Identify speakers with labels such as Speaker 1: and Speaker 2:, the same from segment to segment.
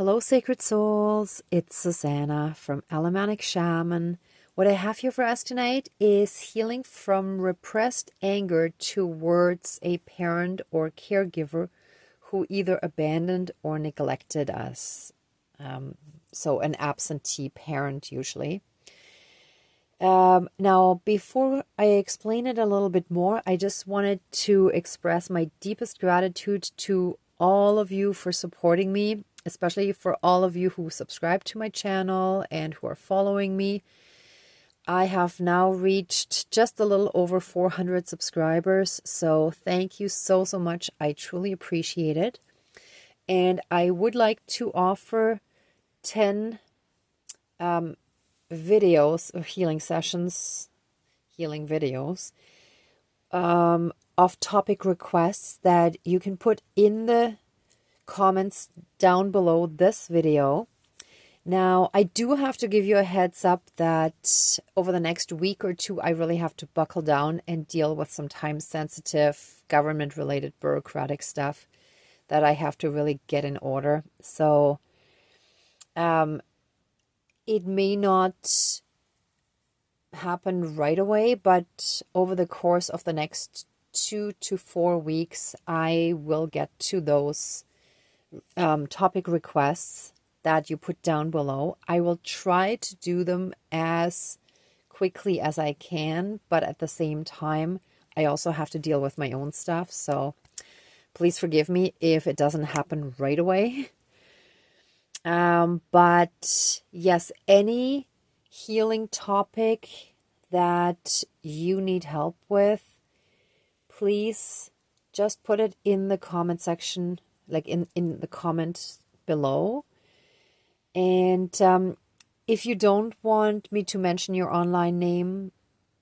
Speaker 1: Hello, sacred souls. It's Susanna from Alamanic Shaman. What I have here for us tonight is healing from repressed anger towards a parent or caregiver who either abandoned or neglected us. So an absentee parent usually. Now, before I explain it a little bit more, I just wanted to express my deepest gratitude to all of you for supporting me, especially for all of you who subscribe to my channel and who are following me. I have now reached just a little over 400 subscribers, so thank you so much. I truly appreciate it. And I would like to offer 10 videos or healing sessions, healing videos, of topic requests that you can put in the comments down below this video. Now, I do have to give you a heads up that over the next week or two, I really have to buckle down and deal with some time-sensitive, government-related bureaucratic stuff that I have to really get in order. So, it may not happen right away, but over the course of the next 2 to 4 weeks, I will get to those topic requests that you put down below. I will try to do them as quickly as I can, but at the same time, I also have to deal with my own stuff. So please forgive me if it doesn't happen right away. But yes, any healing topic that you need help with, please just put it in the comment section, like in the comments below. And if you don't want me to mention your online name,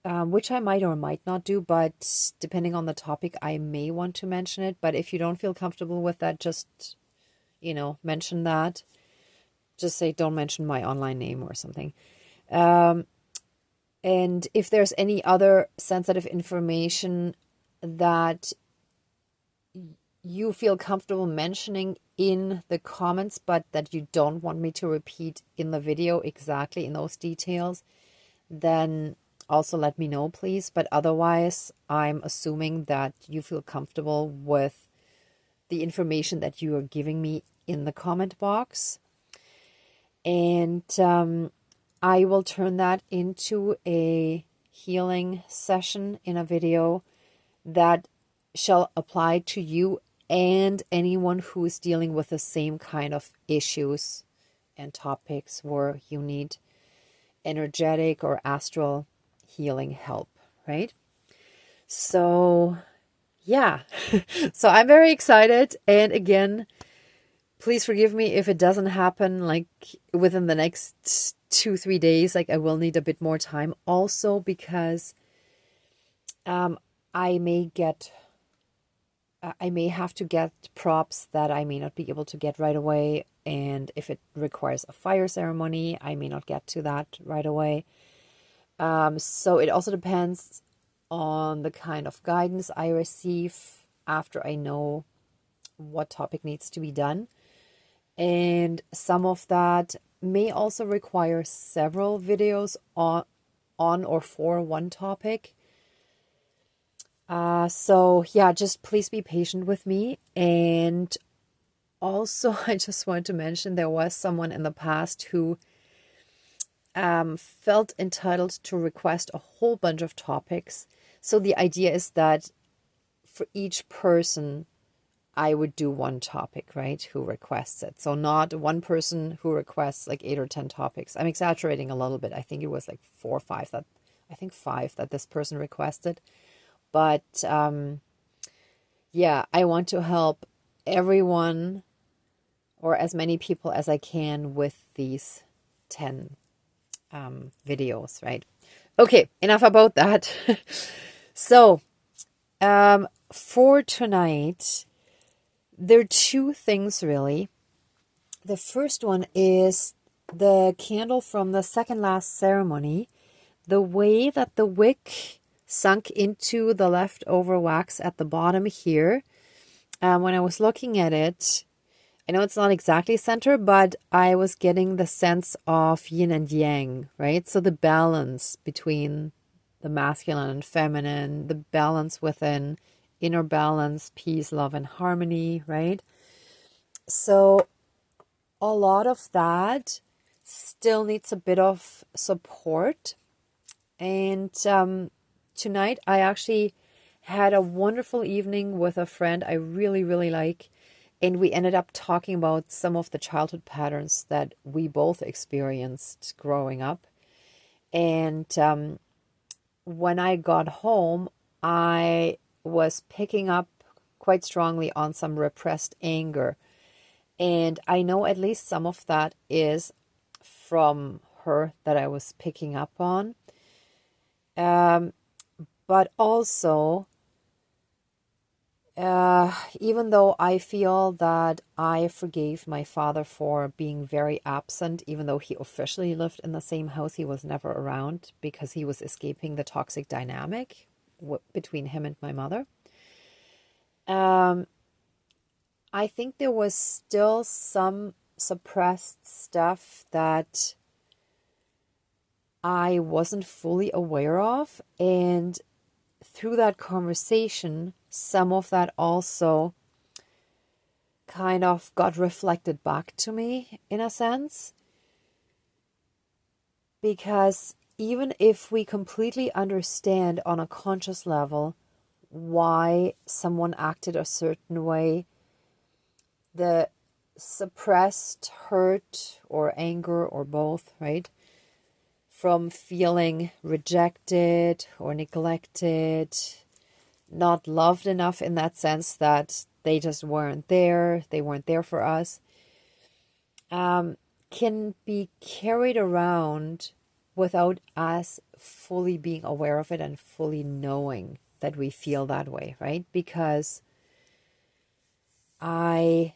Speaker 1: which I might or might not do, but depending on the topic, I may want to mention it. But if you don't feel comfortable with that, just, mention that. Just say, don't mention my online name or something. And if there's any other sensitive information that you feel comfortable mentioning in the comments, but that you don't want me to repeat in the video exactly in those details, then also let me know, please. But otherwise, I'm assuming that you feel comfortable with the information that you are giving me in the comment box. And I will turn that into a healing session in a video that shall apply to you and anyone who is dealing with the same kind of issues and topics where you need energetic or astral healing help, right? So, yeah. So I'm very excited. And again, please forgive me if it doesn't happen like within the next 2-3 days. Like I will need a bit more time. Also because I may have to get props that I may not be able to get right away. And if it requires a fire ceremony, I may not get to that right away. So it also depends on the kind of guidance I receive after I know what topic needs to be done. And some of that may also require several videos on or for one topic. So yeah, just please be patient with me. And also, I just want to mention there was someone in the past who felt entitled to request a whole bunch of topics. So the idea is that for each person, I would do one topic, right, who requests it. So not one person who requests like 8 or 10 topics. I'm exaggerating a little bit. I think it was like 4 or 5 5 that this person requested. But yeah, I want to help everyone or as many people as I can with these 10 videos, right? Okay, enough about that. So for tonight, there are 2 things really. The first one is the candle from the second last ceremony. The way that the wick sunk into the leftover wax at the bottom here. When I was looking at it, I know it's not exactly center, but I was getting the sense of yin and yang, right? So the balance between the masculine and feminine, the balance within, inner balance, peace, love, and harmony, right? So a lot of that still needs a bit of support. And tonight I actually had a wonderful evening with a friend I really, really like. And we ended up talking about some of the childhood patterns that we both experienced growing up. And when I got home, I was picking up quite strongly on some repressed anger. And I know at least some of that is from her that I was picking up on. But also, even though I feel that I forgave my father for being very absent, even though he officially lived in the same house, he was never around because he was escaping the toxic dynamic between him and my mother. I think there was still some suppressed stuff that I wasn't fully aware of. And through that conversation, some of that also kind of got reflected back to me in a sense. Because even if we completely understand on a conscious level why someone acted a certain way, the suppressed hurt or anger or both, right? From feeling rejected or neglected, not loved enough in that sense that they just weren't there, they weren't there for us, can be carried around without us fully being aware of it and fully knowing that we feel that way, right? Because I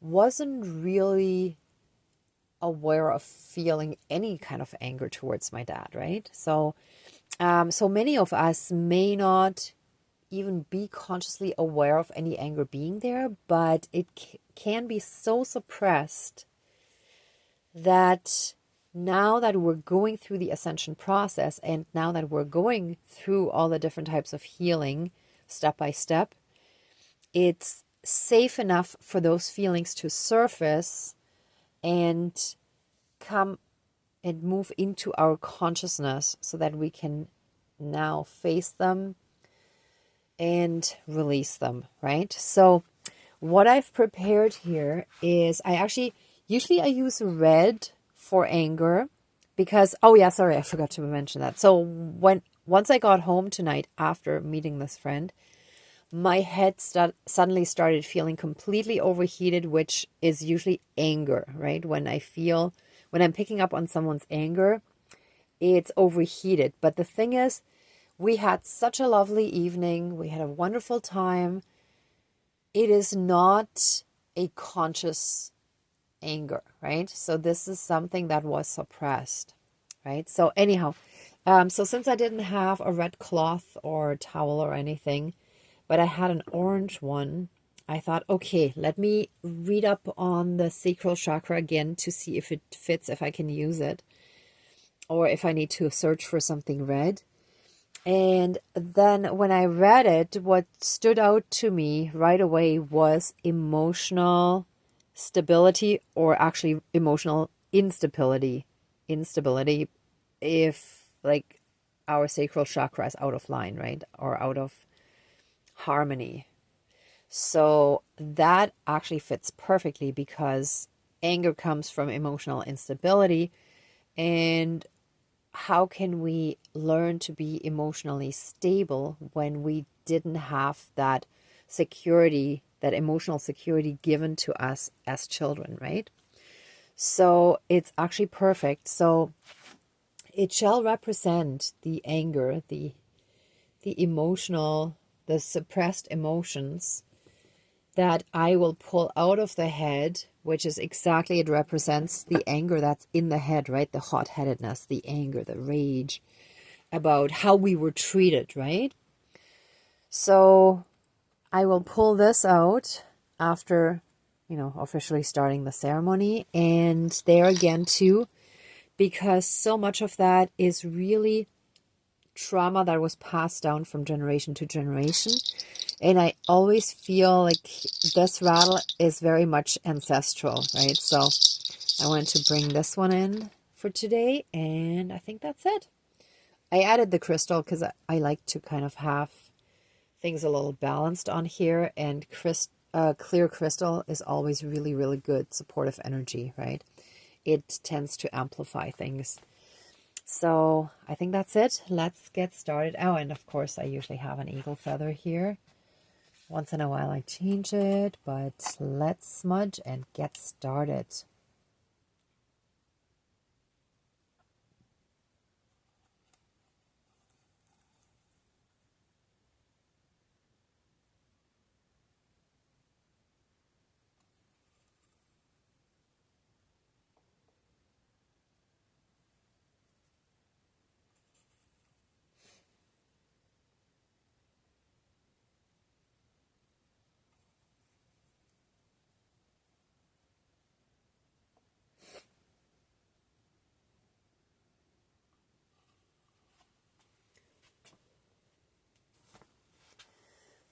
Speaker 1: wasn't really aware of feeling any kind of anger towards my dad, right? So many of us may not even be consciously aware of any anger being there, but it can be so suppressed that now that we're going through the ascension process and now that we're going through all the different types of healing step by step, it's safe enough for those feelings to surface and come and move into our consciousness so that we can now face them and release them, right? So what I've prepared here is usually I use red for anger because, oh yeah, sorry, I forgot to mention that. So once I got home tonight after meeting this friend, my head suddenly started feeling completely overheated, which is usually anger, right? When I'm picking up on someone's anger, it's overheated. But the thing is, we had such a lovely evening. We had a wonderful time. It is not a conscious anger, right? So this is something that was suppressed, right? So anyhow, so since I didn't have a red cloth or towel or anything, but I had an orange one, I thought, okay, let me read up on the sacral chakra again to see if it fits, if I can use it, or if I need to search for something red. And then when I read it, what stood out to me right away was emotional stability, or actually emotional instability. Instability if like our sacral chakra is out of line, right? Or out of harmony. So that actually fits perfectly because anger comes from emotional instability. And how can we learn to be emotionally stable when we didn't have that security, that emotional security given to us as children, right? So it's actually perfect. So it shall represent the anger, the emotional, the suppressed emotions that I will pull out of the head, which is exactly, it represents the anger that's in the head, right? The hot-headedness, the anger, the rage about how we were treated, right? So I will pull this out after, officially starting the ceremony. And there again too, because so much of that is really trauma that was passed down from generation to generation. And I always feel like this rattle is very much ancestral, right? So I wanted to bring this one in for today, and I think that's it. I added the crystal because I like to kind of have things a little balanced on here, and clear crystal is always really, really good supportive energy, right? It tends to amplify things. So I think that's it. Let's get started. Oh, and of course I usually have an eagle feather here. Once in a while I change it, but let's smudge and get started.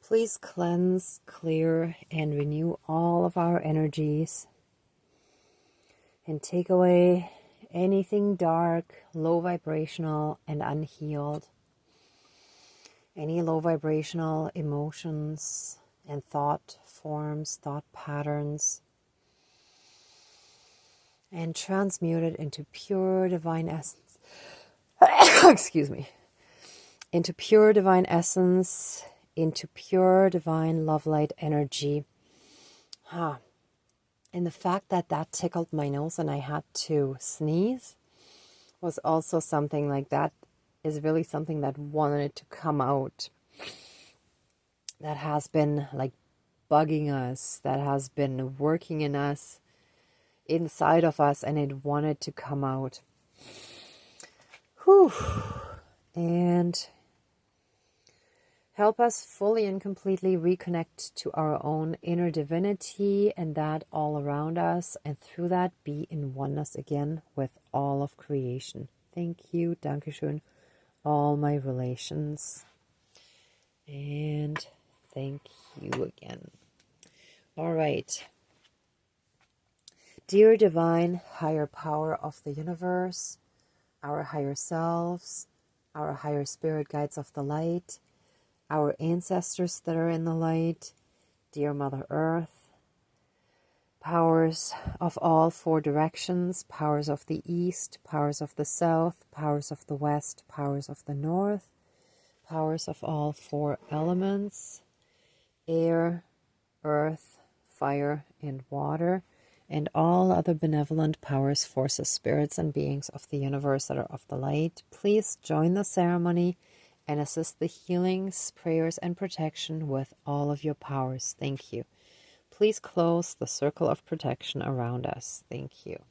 Speaker 1: Please cleanse, clear, and renew all of our energies. And take away anything dark, low vibrational, and unhealed. Any low vibrational emotions and thought forms, thought patterns. And transmute it into pure divine essence. Excuse me. Into pure divine essence, into pure divine love light energy. And the fact that that tickled my nose and I had to sneeze was also something like that is really something that wanted to come out. That has been like bugging us, that has been working in us, inside of us, and it wanted to come out. Whew. And help us fully and completely reconnect to our own inner divinity and that all around us, and through that be in oneness again with all of creation. Thank you, Dankeschön, all my relations. And thank you again. All right. Dear divine higher power of the universe, our higher selves, our higher spirit guides of the light, our ancestors that are in the light, dear Mother Earth, powers of all four directions, powers of the east, powers of the south, powers of the west, powers of the north, powers of all four elements, air, earth, fire, and water, and all other benevolent powers, forces, spirits, and beings of the universe that are of the light, please join the ceremony and assist the healings, prayers, and protection with all of your powers. Thank you. Please close the circle of protection around us. Thank you.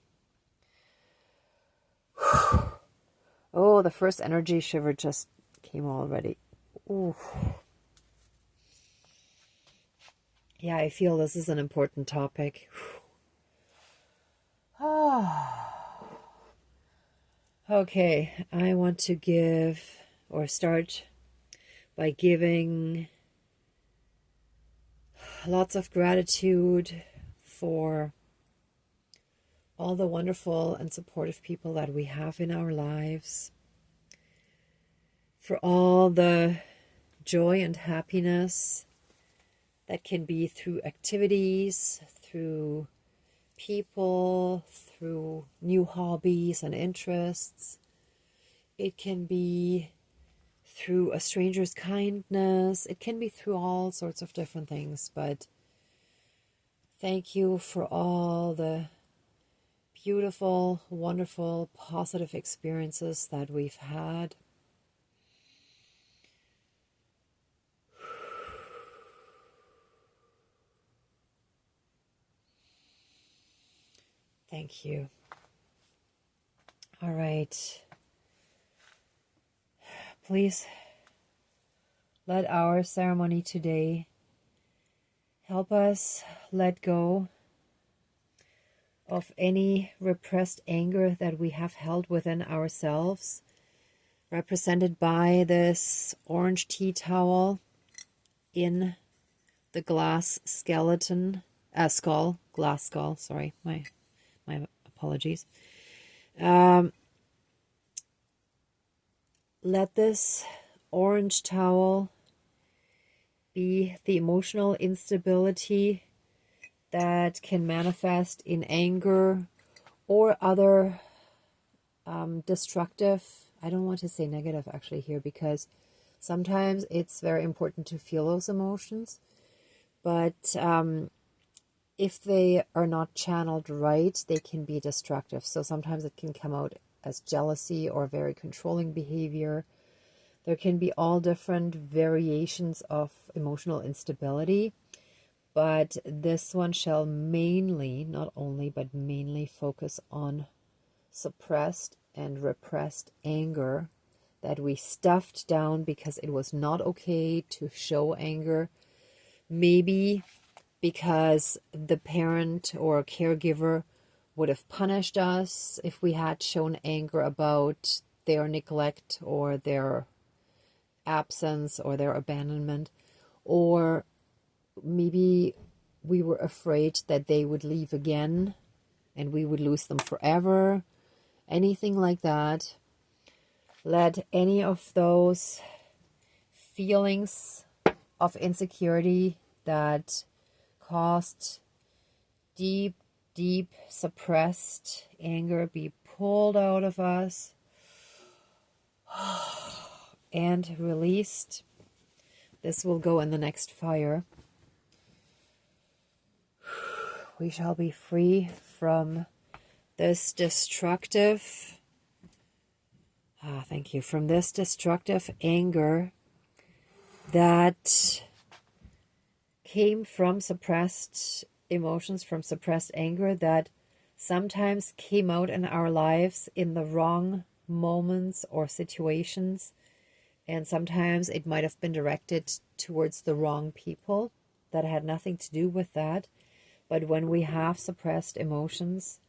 Speaker 1: Oh, the first energy shiver just came already. Ooh. Yeah, I feel this is an important topic. Okay, I want to give or start by giving lots of gratitude for all the wonderful and supportive people that we have in our lives, for all the joy and happiness that can be through activities, through people, through new hobbies and interests. It can be through a stranger's kindness. It can be through all sorts of different things. But thank you for all the beautiful, wonderful, positive experiences that we've had. Thank you. All right. Please let our ceremony today help us let go of any repressed anger that we have held within ourselves, represented by this orange tea towel in the glass skeleton, glass skull, sorry, my apologies. Let this orange towel be the emotional instability that can manifest in anger or other destructive, I don't want to say negative actually here, because sometimes it's very important to feel those emotions, but if they are not channeled right, they can be destructive. So sometimes it can come out as jealousy or very controlling behavior. There can be all different variations of emotional instability, but this one shall mainly, not only, but mainly focus on suppressed and repressed anger that we stuffed down because it was not okay to show anger. Maybe because the parent or caregiver would have punished us if we had shown anger about their neglect or their absence or their abandonment, or maybe we were afraid that they would leave again and we would lose them forever, anything like that. Let any of those feelings of insecurity that caused deep suppressed anger be pulled out of us and released. This will go in the next fire. We shall be free from this destructive, thank you, from this destructive anger that came from suppressed emotions, from suppressed anger that sometimes came out in our lives in the wrong moments or situations. And sometimes it might have been directed towards the wrong people that had nothing to do with that. But when we have suppressed emotions,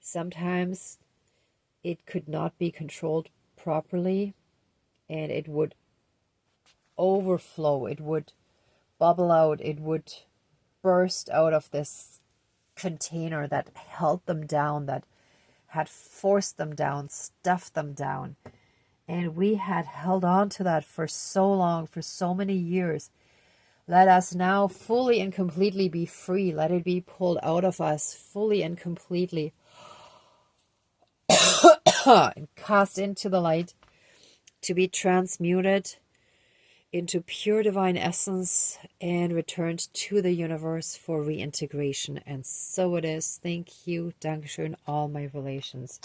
Speaker 1: sometimes it could not be controlled properly and it would overflow, it would bubble out, it would burst out of this container that held them down, that had forced them down, stuffed them down. And we had held on to that for so long, for so many years. Let us now fully and completely be free. Let it be pulled out of us fully and completely and cast into the light to be transmuted into pure divine essence and returned to the universe for reintegration. And so it is. Thank you. Dankeschön, all my relations.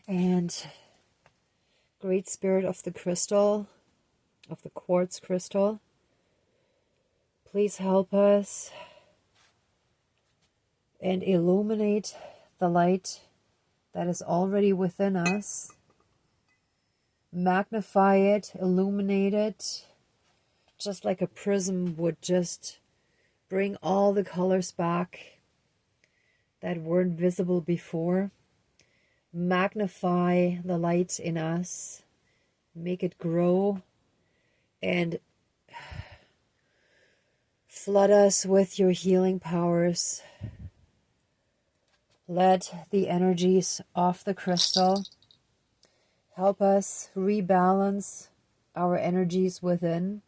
Speaker 1: And Great Spirit of the crystal, of the quartz crystal, please help us and illuminate the light that is already within us. Magnify it, illuminate it, just like a prism would just bring all the colors back that weren't visible before. Magnify the light in us, make it grow, and flood us with your healing powers. Let the energies of the crystal help us rebalance our energies within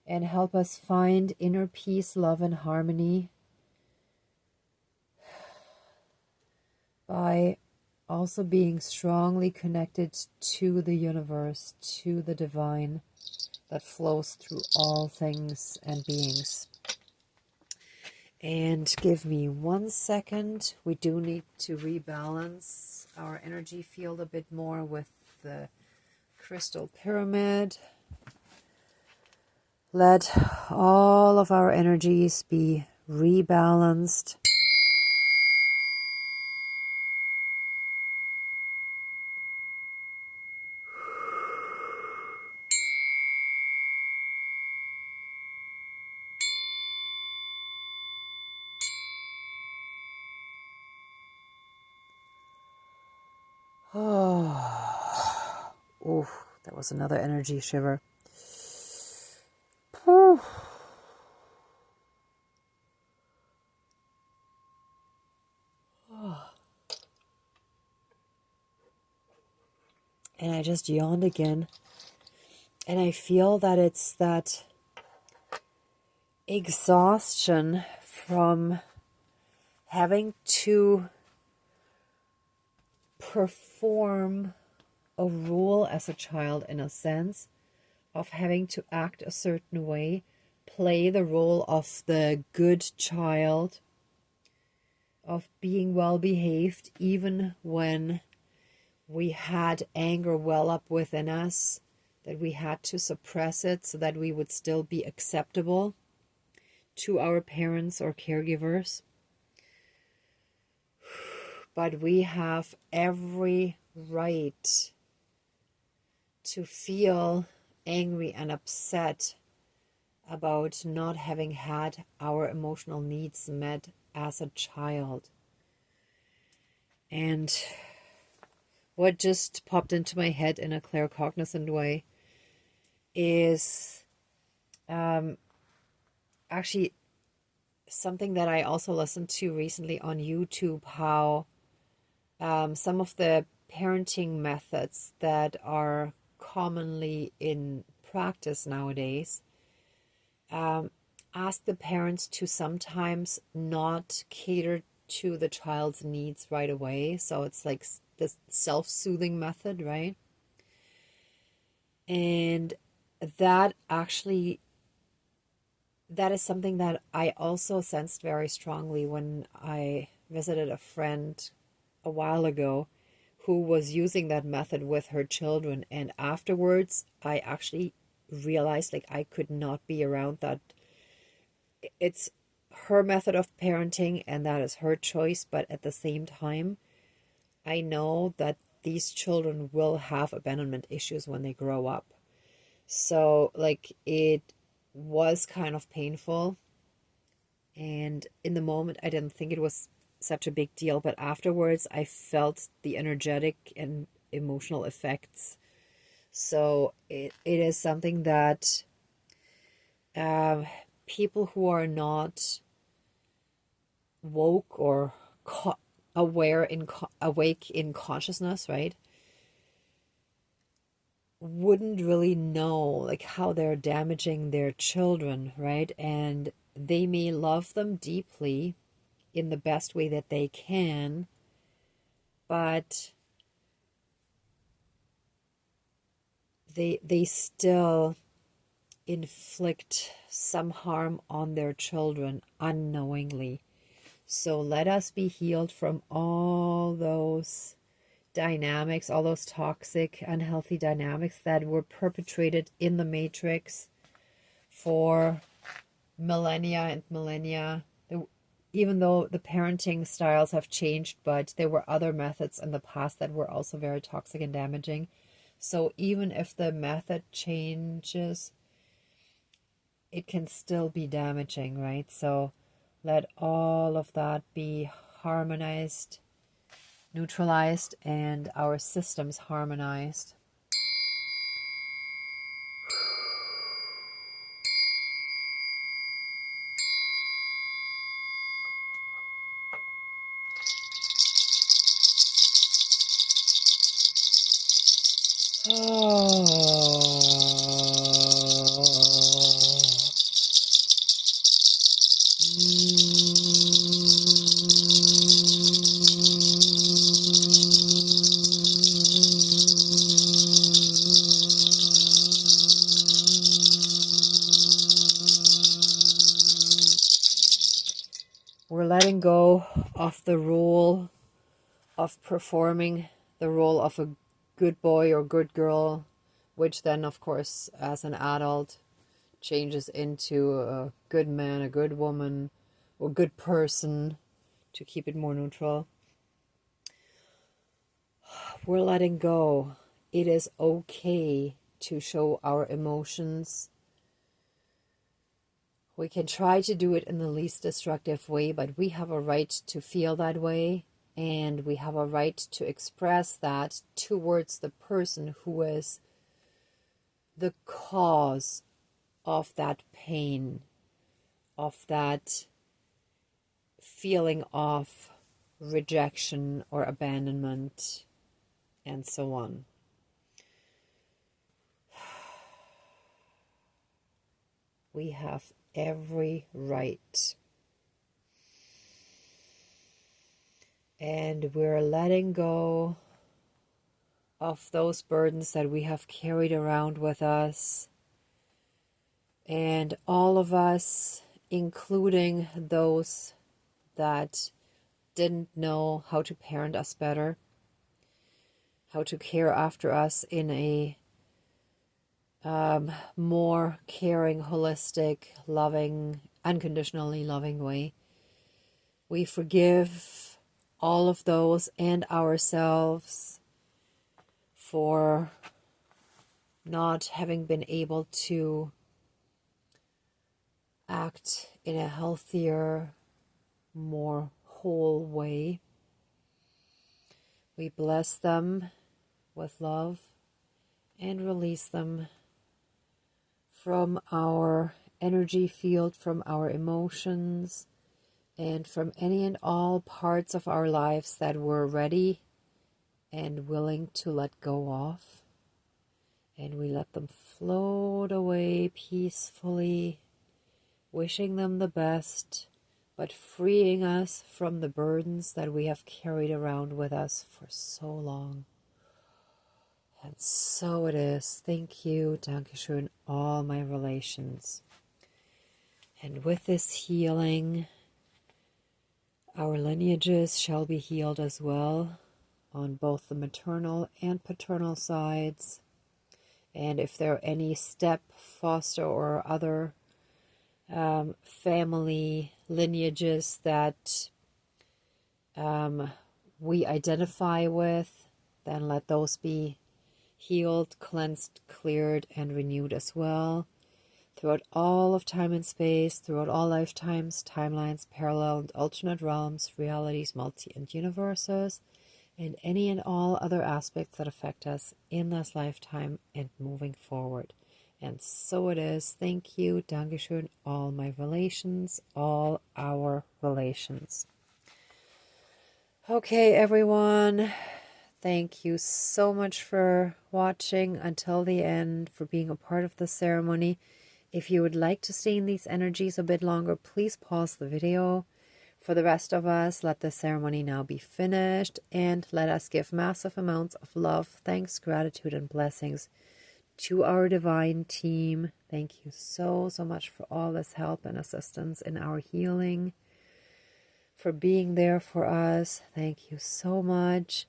Speaker 1: and help us find inner peace, love, and harmony by also being strongly connected to the universe, to the divine that flows through all things and beings. And give me 1 second. We do need to rebalance our energy field a bit more with the crystal pyramid. Let all of our energies be rebalanced. Oh, ooh, that was another energy shiver. Whew. And I just yawned again. And I feel that it's that exhaustion from having to perform a role as a child, in a sense of having to act a certain way, play the role of the good child, of being well behaved, even when we had anger well up within us, that we had to suppress it so that we would still be acceptable to our parents or caregivers. But we have every right to feel angry and upset about not having had our emotional needs met as a child. And what just popped into my head in a claircognizant way is actually something that I also listened to recently on YouTube, how some of the parenting methods that are commonly in practice nowadays ask the parents to sometimes not cater to the child's needs right away. So it's like this self-soothing method, right? And that is something that I also sensed very strongly when I visited a friend a while ago who was using that method with her children. And afterwards, I actually realized like I could not be around that. It's her method of parenting and that is her choice. But at the same time, I know that these children will have abandonment issues when they grow up. So like it was kind of painful. And in the moment, I didn't think it was such a big deal. But afterwards, I felt the energetic and emotional effects. So it is something that people who are not woke or awake in consciousness, right, wouldn't really know like how they're damaging their children, right? And they may love them deeply in the best way that they can, but they still inflict some harm on their children unknowingly. So let us be healed from all those dynamics, all those toxic, unhealthy dynamics that were perpetrated in the Matrix for millennia and millennia. Even though the parenting styles have changed, but there were other methods in the past that were also very toxic and damaging. So even if the method changes, it can still be damaging, right? So let all of that be harmonized, neutralized, and our systems harmonized. letting go of the role of performing the role of a good boy or good girl, which then, of course, as an adult, changes into a good man, a good woman, or good person, to keep it more neutral. We're letting go. It is okay to show our emotions. We can try to do it in the least destructive way, but we have a right to feel that way, and we have a right to express that towards the person who is the cause of that pain, of that feeling of rejection or abandonment, and so on. We have every right. And we're letting go of those burdens that we have carried around with us. And all of us, including those that didn't know how to parent us better, how to care after us in a more caring, holistic, loving, unconditionally loving way. We forgive all of those and ourselves for not having been able to act in a healthier, more whole way. We bless them with love and release them from our energy field, from our emotions, and from any and all parts of our lives that we're ready and willing to let go of. And we let them float away peacefully, wishing them the best, but freeing us from the burdens that we have carried around with us for so long. And so it is. Thank you, Dankeschön, all my relations. And with this healing, our lineages shall be healed as well, on both the maternal and paternal sides. And if there are any step, foster, or other family lineages that we identify with, then let those be healed, cleansed, cleared, and renewed as well. Throughout all of time and space, throughout all lifetimes, timelines, parallel and alternate realms, realities, multi and universes, and any and all other aspects that affect us in this lifetime and moving forward. And so it is. Thank you, Dankeschön, all my relations, all our relations. Okay, everyone. Thank you so much for watching until the end, for being a part of the ceremony. If you would like to stay in these energies a bit longer, please pause the video. For the rest of us, let the ceremony now be finished, and let us give massive amounts of love, thanks, gratitude, and blessings to our divine team. Thank you so much for all this help and assistance in our healing, for being there for us. Thank you so much.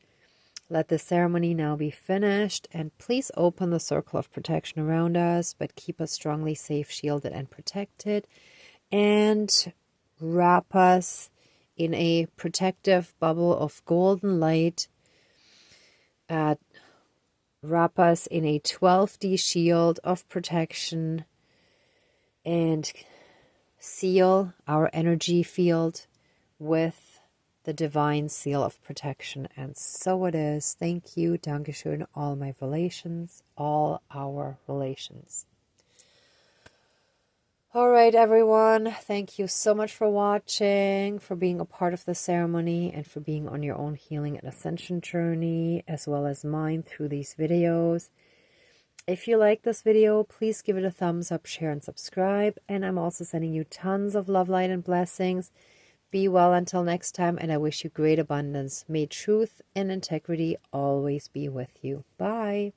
Speaker 1: Let the ceremony now be finished, and please open the circle of protection around us, but keep us strongly safe, shielded, and protected, and wrap us in a protective bubble of golden light. Wrap us in a 12D shield of protection, and seal our energy field with the divine seal of protection. And so it is. Thank you, Dankeschön, all my relations, all our relations. All right, everyone. Thank you so much for watching, for being a part of the ceremony, and for being on your own healing and ascension journey, as well as mine through these videos. If you like this video, please give it a thumbs up, share, and subscribe. And I'm also sending you tons of love, light, and blessings. Be well until next time, and I wish you great abundance. May truth and integrity always be with you. Bye.